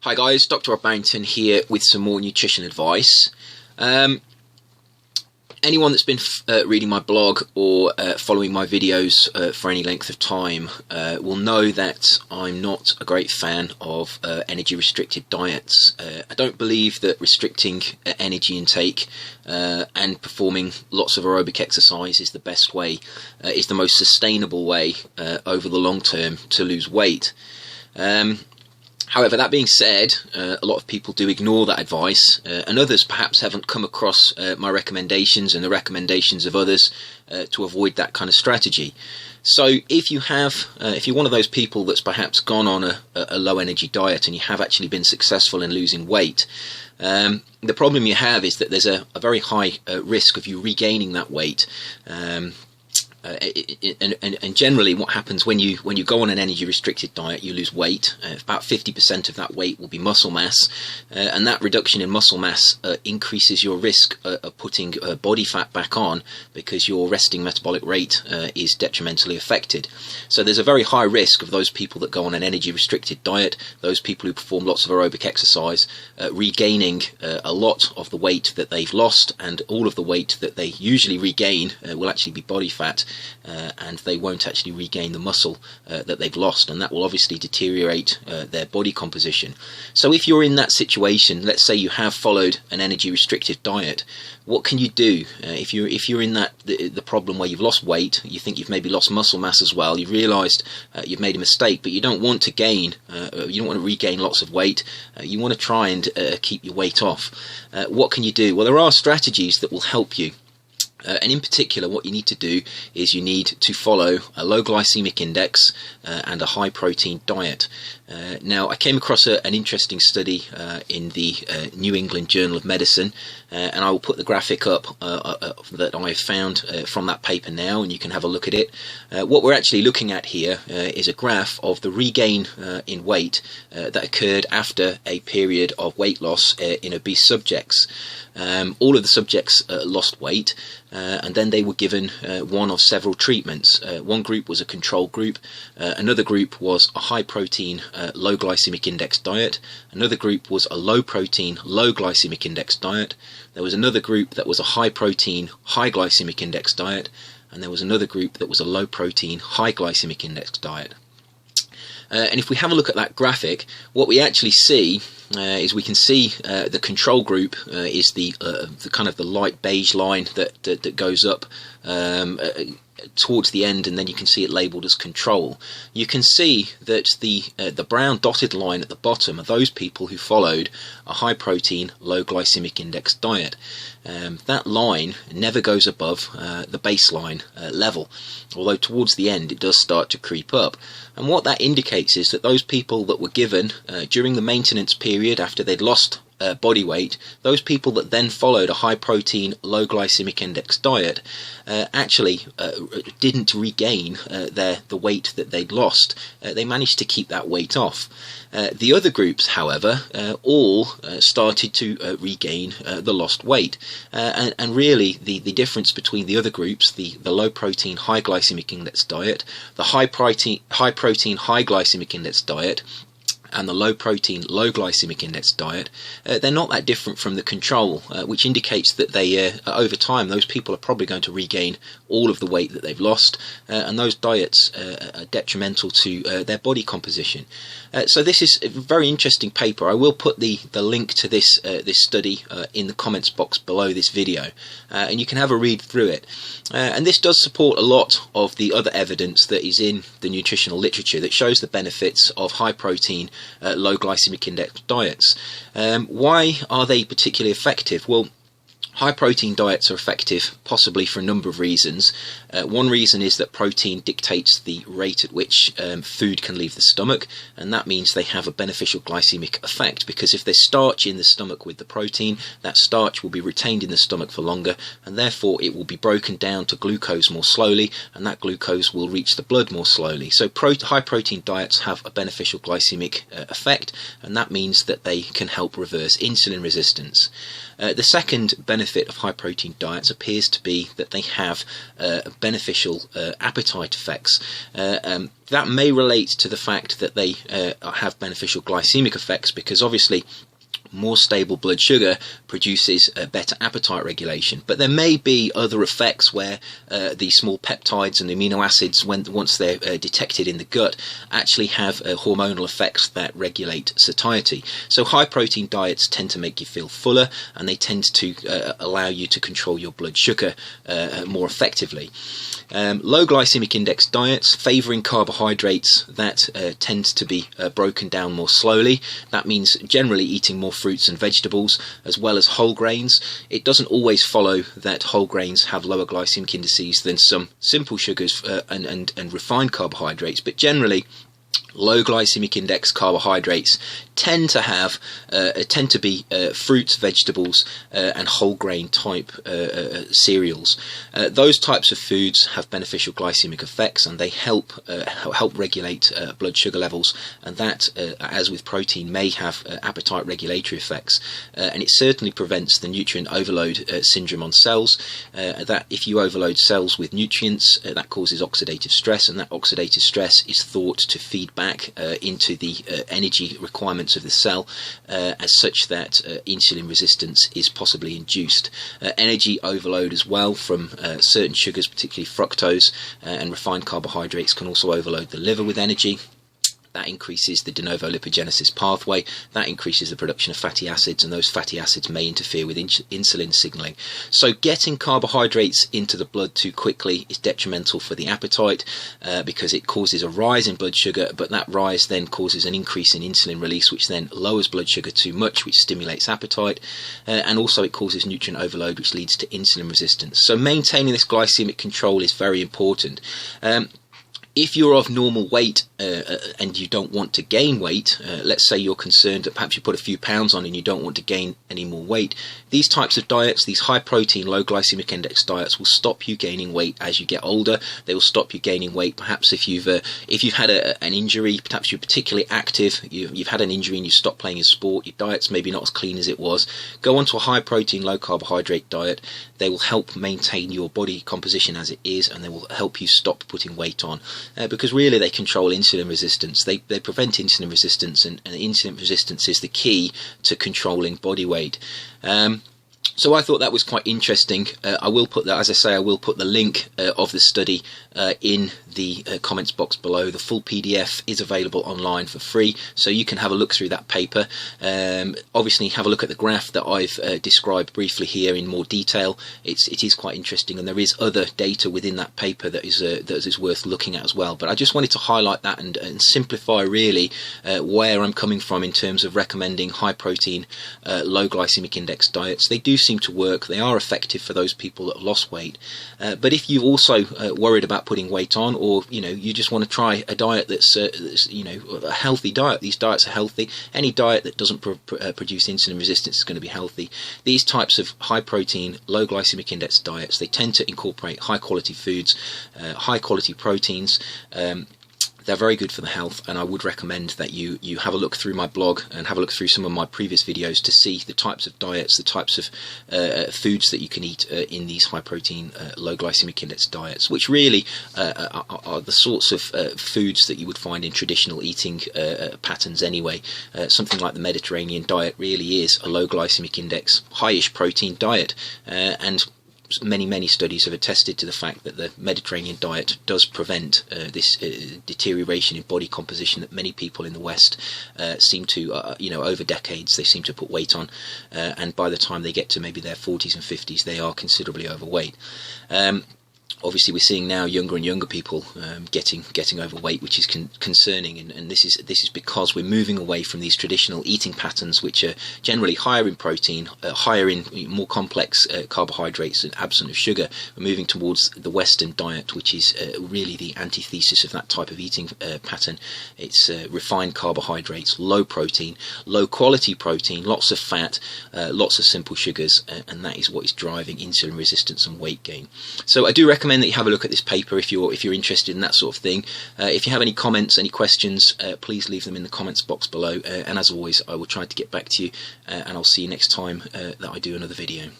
Hi guys, Dr. Rob Barrington here with some more nutrition advice. Anyone that's been reading my blog or following my videos for any length of time will know that I'm not a great fan of energy restricted diets. I don't believe that restricting energy intake and performing lots of aerobic exercise is the best way, is the most sustainable way over the long term to lose weight. However, that being said, a lot of people do ignore that advice, and others perhaps haven't come across my recommendations and the recommendations of others to avoid that kind of strategy. So if you're one of those people that's perhaps gone on a low energy diet and you have actually been successful in losing weight, the problem you have is that there's a very high risk of you regaining that weight. And generally what happens when you go on an energy restricted diet, you lose weight. About 50% of that weight will be muscle mass, and that reduction in muscle mass increases your risk of putting body fat back on, because your resting metabolic rate is detrimentally affected. So there's a very high risk of those people that go on an energy restricted diet, those people who perform lots of aerobic exercise, regaining a lot of the weight that they've lost, and all of the weight that they usually regain will actually be body fat. And they won't actually regain the muscle that they've lost, and that will obviously deteriorate their body composition. So if you're in that situation, let's say you have followed an energy restricted diet, what can you do? If you're in the problem where you've lost weight, you think you've maybe lost muscle mass as well, you've realized you've made a mistake, but you don't want to gain, you don't want to regain lots of weight, you want to try and keep your weight off. What can you do? Well, there are strategies that will help you. And in particular, what you need to do is you need to follow a low glycemic index and a high protein diet. Now, I came across an interesting study in the New England Journal of Medicine, and I will put the graphic up that I found from that paper now, and you can have a look at it. What we're actually looking at here is a graph of the regain in weight that occurred after a period of weight loss in obese subjects. All of the subjects lost weight, and then they were given one of several treatments. One group was a control group, another group was a high protein, low glycemic index diet, another group was a low protein, low glycemic index diet, there was another group that was a high protein, high glycemic index diet, and there was another group that was a low protein, high glycemic index diet. And if we have a look at that graphic, what we actually see is we can see the control group is the kind of the light beige line that goes up towards the end, and then you can see it labelled as control. You can see that the brown dotted line at the bottom are those people who followed a high protein, low glycemic index diet. That line never goes above the baseline level, although towards the end it does start to creep up. And what that indicates is that those people that were given during the maintenance period after they'd lost body weight, those people that then followed a high protein, low glycemic index diet actually didn't regain the weight that they'd lost. They managed to keep that weight off. The other groups, however, all started to regain the lost weight, and really the difference between the other groups, the low protein, high glycemic index diet, the high protein, high glycemic index diet, and the low protein, low glycemic index diet, they're not that different from the control, which indicates that they over time those people are probably going to regain all of the weight that they've lost, and those diets are detrimental to their body composition. So this is a very interesting paper. I will put the link to this study in the comments box below this video, and you can have a read through it. And this does support a lot of the other evidence that is in the nutritional literature that shows the benefits of high protein, low glycemic index diets. Why are they particularly effective? Well, high protein diets are effective possibly for a number of reasons. One reason is that protein dictates the rate at which food can leave the stomach, and that means they have a beneficial glycemic effect, because if there's starch in the stomach with the protein, that starch will be retained in the stomach for longer, and therefore it will be broken down to glucose more slowly, and that glucose will reach the blood more slowly. So high protein diets have a beneficial glycemic effect, and that means that they can help reverse insulin resistance. The second benefit of high protein diets appears to be that they have beneficial appetite effects. That may relate to the fact that they have beneficial glycemic effects, because obviously more stable blood sugar produces better appetite regulation. But there may be other effects where the small peptides and amino acids, once they're detected in the gut, actually have hormonal effects that regulate satiety. So high protein diets tend to make you feel fuller, and they tend to allow you to control your blood sugar more effectively. Low glycemic index diets favouring carbohydrates that tend to be broken down more slowly. That means generally eating more fruits and vegetables as well as whole grains. It doesn't always follow that whole grains have lower glycemic indices than some simple sugars and refined carbohydrates, but generally low glycemic index carbohydrates tend to be fruits, vegetables, and whole grain type cereals. Those types of foods have beneficial glycemic effects, and they help regulate blood sugar levels, and that, as with protein, may have appetite regulatory effects. And it certainly prevents the nutrient overload syndrome on cells. That if you overload cells with nutrients, that causes oxidative stress, and that oxidative stress is thought to feed back into the energy requirements of the cell, as such that insulin resistance is possibly induced. Energy overload as well from certain sugars, particularly fructose and refined carbohydrates, can also overload the liver with energy. That increases the de novo lipogenesis pathway, that increases the production of fatty acids, and those fatty acids may interfere with insulin signaling. So getting carbohydrates into the blood too quickly is detrimental for the appetite, because it causes a rise in blood sugar, but that rise then causes an increase in insulin release, which then lowers blood sugar too much, which stimulates appetite, and also it causes nutrient overload, which leads to insulin resistance. So maintaining this glycemic control is very important. If you're of normal weight and you don't want to gain weight, let's say you're concerned that perhaps you put a few pounds on and you don't want to gain any more weight, these types of diets, these high protein, low glycemic index diets, will stop you gaining weight as you get older. They will stop you gaining weight perhaps if you've had an injury, perhaps you're particularly active, you've had an injury and you stopped playing a sport, your diet's maybe not as clean as it was. Go onto a high protein, low carbohydrate diet. They will help maintain your body composition as it is, and they will help you stop putting weight on. Because really they control insulin resistance. They prevent insulin resistance, and insulin resistance is the key to controlling body weight. So I thought that was quite interesting. I will put that, as I say, I will put the link of the study in the comments box below. The full PDF is available online for free, so you can have a look through that paper. Obviously, have a look at the graph that I've described briefly here in more detail. It is quite interesting, and there is other data within that paper that is worth looking at as well. But I just wanted to highlight that and simplify really where I'm coming from in terms of recommending high protein, low glycemic index diets. They do seem to work. They are effective for those people that have lost weight. But if you're also worried about putting weight on, or you just want to try a diet that's a healthy diet. These diets are healthy. Any diet that doesn't produce insulin resistance is going to be healthy. These types of high protein, low glycemic index diets, they tend to incorporate high quality foods, high quality proteins. They're very good for the health, and I would recommend that you have a look through my blog and have a look through some of my previous videos to see the types of diets, the types of foods that you can eat in these high protein, low glycemic index diets, which really are the sorts of foods that you would find in traditional eating patterns anyway. Something like the Mediterranean diet really is a low glycemic index, highish protein diet, and many studies have attested to the fact that the Mediterranean diet does prevent this deterioration in body composition that many people in the West seem to, over decades, they seem to put weight on, and by the time they get to maybe their 40s and 50s, they are considerably overweight. Obviously, we're seeing now younger and younger people getting overweight, which is concerning, and this is because we're moving away from these traditional eating patterns, which are generally higher in protein, higher in more complex carbohydrates and absent of sugar. We're moving towards the Western diet, which is really the antithesis of that type of eating pattern. It's refined carbohydrates, low protein, low quality protein, lots of fat, lots of simple sugars, and that is what is driving insulin resistance and weight gain. So I do recommend recommend that you have a look at this paper if you're interested in that sort of thing. If you have any comments, any questions, please leave them in the comments box below. And as always, I will try to get back to you, and I'll see you next time that I do another video.